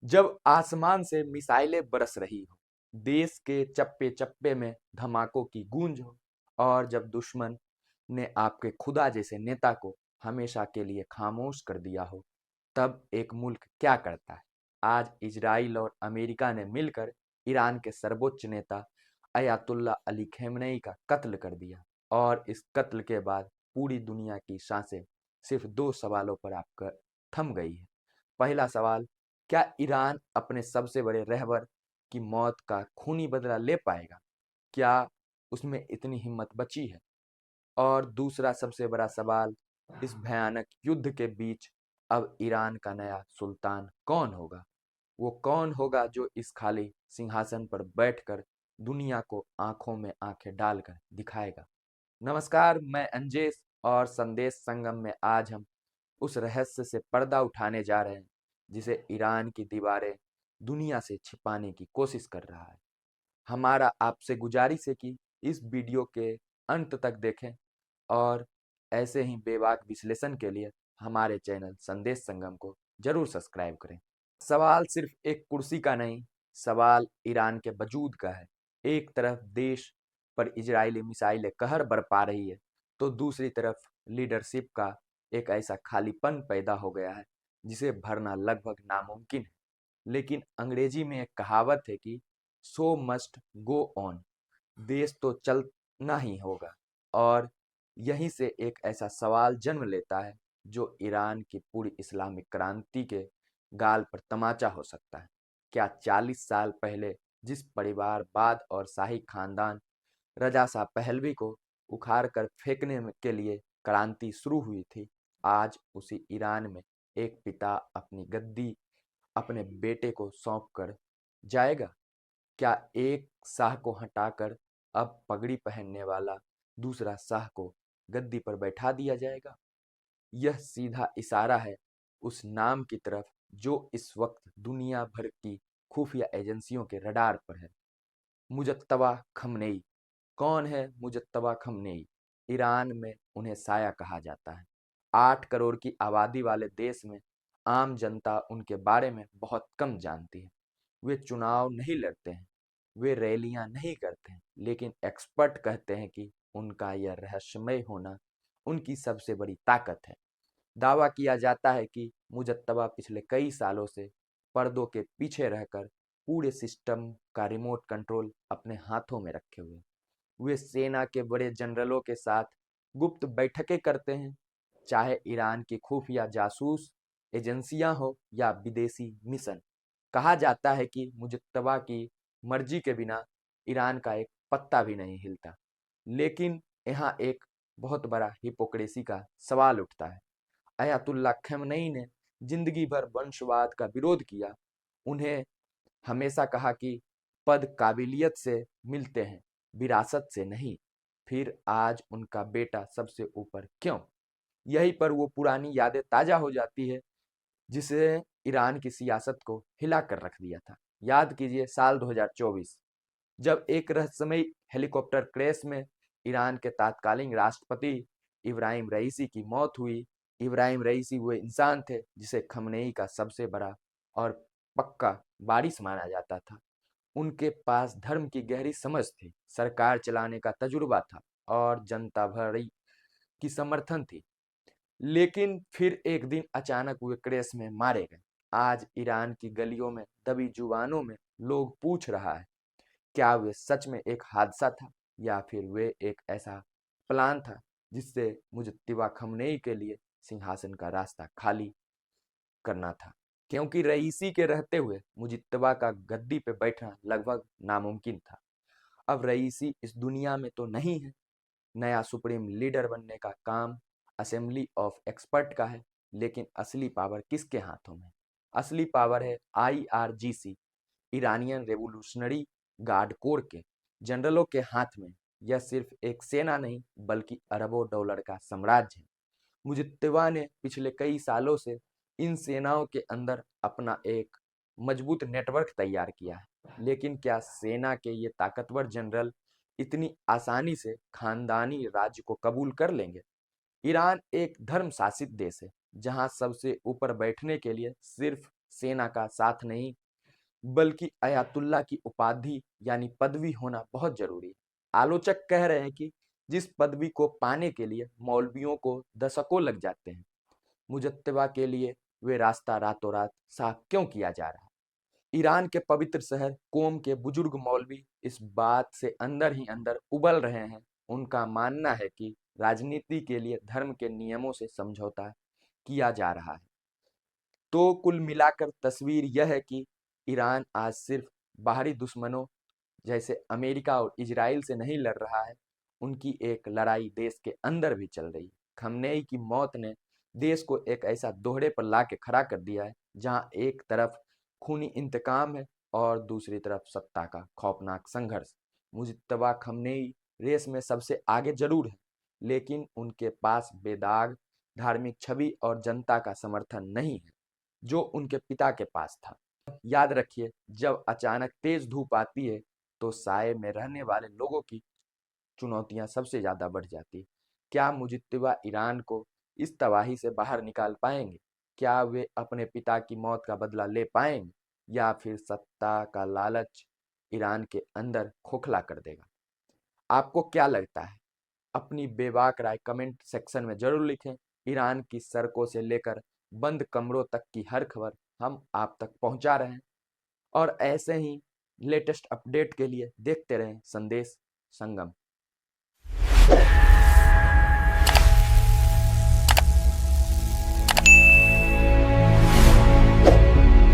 जब आसमान से मिसाइलें बरस रही हो, देश के चप्पे चप्पे में धमाकों की गूंज हो, और जब दुश्मन ने आपके खुदा जैसे नेता को हमेशा के लिए खामोश कर दिया हो, तब एक मुल्क क्या करता है? आज इजराइल और अमेरिका ने मिलकर ईरान के सर्वोच्च नेता अयातुल्ला अली खamenei का कत्ल कर दिया, और इस कत्ल के बाद पूरी दुनिया की सांसें सिर्फ दो सवालों पर आपकर थम गई है। पहला सवाल, क्या ईरान अपने सबसे बड़े रहबर की मौत का खूनी बदला ले पाएगा? क्या उसमें इतनी हिम्मत बची है? और दूसरा सबसे बड़ा सवाल, इस भयानक युद्ध के बीच अब ईरान का नया सुल्तान कौन होगा? वो कौन होगा जो इस खाली सिंहासन पर बैठकर दुनिया को आंखों में आंखें डालकर दिखाएगा? नमस्कार, मैं अंजेश, और संदेश संगम में आज हम उस रहस्य से पर्दा उठाने जा रहे हैं जिसे ईरान की दीवारें दुनिया से छिपाने की कोशिश कर रहा है। हमारा आपसे गुजारिश है कि इस वीडियो के अंत तक देखें, और ऐसे ही बेबाक विश्लेषण के लिए हमारे चैनल संदेश संगम को जरूर सब्सक्राइब करें। सवाल सिर्फ एक कुर्सी का नहीं, सवाल ईरान के वजूद का है। एक तरफ देश पर इजरायली मिसाइलें कहर बरपा रही है, तो दूसरी तरफ लीडरशिप का एक ऐसा खालीपन पैदा हो गया है जिसे भरना लगभग नामुमकिन है। लेकिन अंग्रेजी में एक कहावत है कि सो मस्ट गो ऑन, देश तो चलना ही होगा। और यहीं से एक ऐसा सवाल जन्म लेता है जो ईरान की पूरी इस्लामिक क्रांति के गाल पर तमाचा हो सकता है। क्या 40 साल पहले जिस परिवारवाद और शाही खानदान रजा शाह पहलवी को उखाड़ कर फेंकने के लिए क्रांति शुरू हुई थी, आज उसी ईरान में एक पिता अपनी गद्दी अपने बेटे को सौंप कर जाएगा? क्या एक शाह को हटाकर अब पगड़ी पहनने वाला दूसरा शाह को गद्दी पर बैठा दिया जाएगा? यह सीधा इशारा है उस नाम की तरफ जो इस वक्त दुनिया भर की खुफिया एजेंसियों के रडार पर है, मुजत्तबा खमनेई। कौन है मुजत्तबा खमनेई? ईरान में उन्हें साया कहा जाता है। 8 करोड़ की आबादी वाले देश में आम जनता उनके बारे में बहुत कम जानती है। वे चुनाव नहीं लड़ते हैं, वे रैलियां नहीं करते हैं, लेकिन एक्सपर्ट कहते हैं कि उनका यह रहस्यमय होना उनकी सबसे बड़ी ताकत है। दावा किया जाता है कि मुजत्तबा पिछले कई सालों से पर्दों के पीछे रहकर पूरे सिस्टम का रिमोट कंट्रोल अपने हाथों में रखे हुए। वे सेना के बड़े जनरलों के साथ गुप्त बैठकें करते हैं, चाहे ईरान की खुफिया जासूस एजेंसियां हो या विदेशी मिशन। कहा जाता है कि मुजत्तबा की मर्जी के बिना ईरान का एक पत्ता भी नहीं हिलता। लेकिन यहाँ एक बहुत बड़ा हिपोक्रेसी का सवाल उठता है। अयातुल्ला खamenei ने जिंदगी भर वंशवाद का विरोध किया। उन्हें हमेशा कहा कि पद काबिलियत से मिलते हैं, विरासत से नहीं। फिर आज उनका बेटा सबसे ऊपर क्यों? यहीं पर वो पुरानी यादें ताजा हो जाती है जिसे ईरान की सियासत को हिला कर रख दिया था। याद कीजिए साल 2024, जब एक रहस्यमयी हेलीकॉप्टर क्रैश में ईरान के तत्कालीन राष्ट्रपति इब्राहिम रईसी की मौत हुई। इब्राहिम रईसी वो इंसान थे जिसे खamenei का सबसे बड़ा और पक्का वारिस माना जाता था। उनके पास धर्म की गहरी समझ थी, सरकार चलाने का तजुर्बा था, और जनता भरी की समर्थन थी। लेकिन फिर एक दिन अचानक वे क्रेश में मारे गए। आज ईरान की गलियों में दबी जुबानों में लोग पूछ रहा है, क्या वे सच में एक हादसा था, या फिर वे एक ऐसा प्लान था जिससे मुजत्तबा खamenei के लिए सिंहासन का रास्ता खाली करना था? क्योंकि रईसी के रहते हुए मुजत्तबा का गद्दी पे बैठना लगभग नामुमकिन था। अब रईसी इस दुनिया में तो नहीं है। नया सुप्रीम लीडर बनने का काम असेंबली ऑफ एक्सपर्ट का है, लेकिन असली पावर किसके हाथों में? असली पावर है IRGC, Iranian revolutionary guard core के जनरलों के हाथ में। यह सिर्फ एक सेना नहीं, बल्कि अरबों डॉलर का साम्राज्य है। मुजत्तबा ने पिछले कई सालों से इन सेनाओं के अंदर अपना एक मजबूत नेटवर्क तैयार किया है। लेकिन क्या सेना के ये ताकतवर जनरल इतनी आसानी से खानदानी राज्य को कबूल कर लेंगे? ईरान एक धर्म शासित देश है, जहां सबसे ऊपर बैठने के लिए सिर्फ सेना का साथ नहीं, बल्कि अयातुल्ला की उपाधि यानी पदवी होना बहुत जरूरी है। आलोचक कह रहे हैं कि जिस पदवी को पाने के लिए मौलवियों को दशकों लग जाते हैं, मुजत्तबा के लिए वे रास्ता रातों रात साफ क्यों किया जा रहा है? ईरान के पवित्र शहर कोम के बुजुर्ग मौलवी इस बात से अंदर ही अंदर उबल रहे हैं। उनका मानना है कि राजनीति के लिए धर्म के नियमों से समझौता किया जा रहा है। तो कुल मिलाकर तस्वीर यह है कि ईरान आज सिर्फ बाहरी दुश्मनों जैसे अमेरिका और इजराइल से नहीं लड़ रहा है, उनकी एक लड़ाई देश के अंदर भी चल रही है। खमनेई की मौत ने देश को एक ऐसा दोहरे पर ला के खड़ा कर दिया है, जहां एक तरफ खूनी इंतकाम है और दूसरी तरफ सत्ता का खौफनाक संघर्ष। मुजतबा खमनेई रेस में सबसे आगे जरूर है, लेकिन उनके पास बेदाग धार्मिक छवि और जनता का समर्थन नहीं है, जो उनके पिता के पास था। याद रखिए, जब अचानक तेज धूप आती है तो साए में रहने वाले लोगों की चुनौतियां सबसे ज्यादा बढ़ जाती है। क्या मुजित्तिबा ईरान को इस तबाही से बाहर निकाल पाएंगे? क्या वे अपने पिता की मौत का बदला ले पाएंगे, या फिर सत्ता का लालच ईरान के अंदर खोखला कर देगा? आपको क्या लगता है? अपनी बेबाक राय कमेंट सेक्शन में जरूर लिखें। ईरान की सड़कों से लेकर बंद कमरों तक की हर खबर हम आप तक पहुंचा रहे हैं, और ऐसे ही लेटेस्ट अपडेट के लिए देखते रहें संदेश संगम।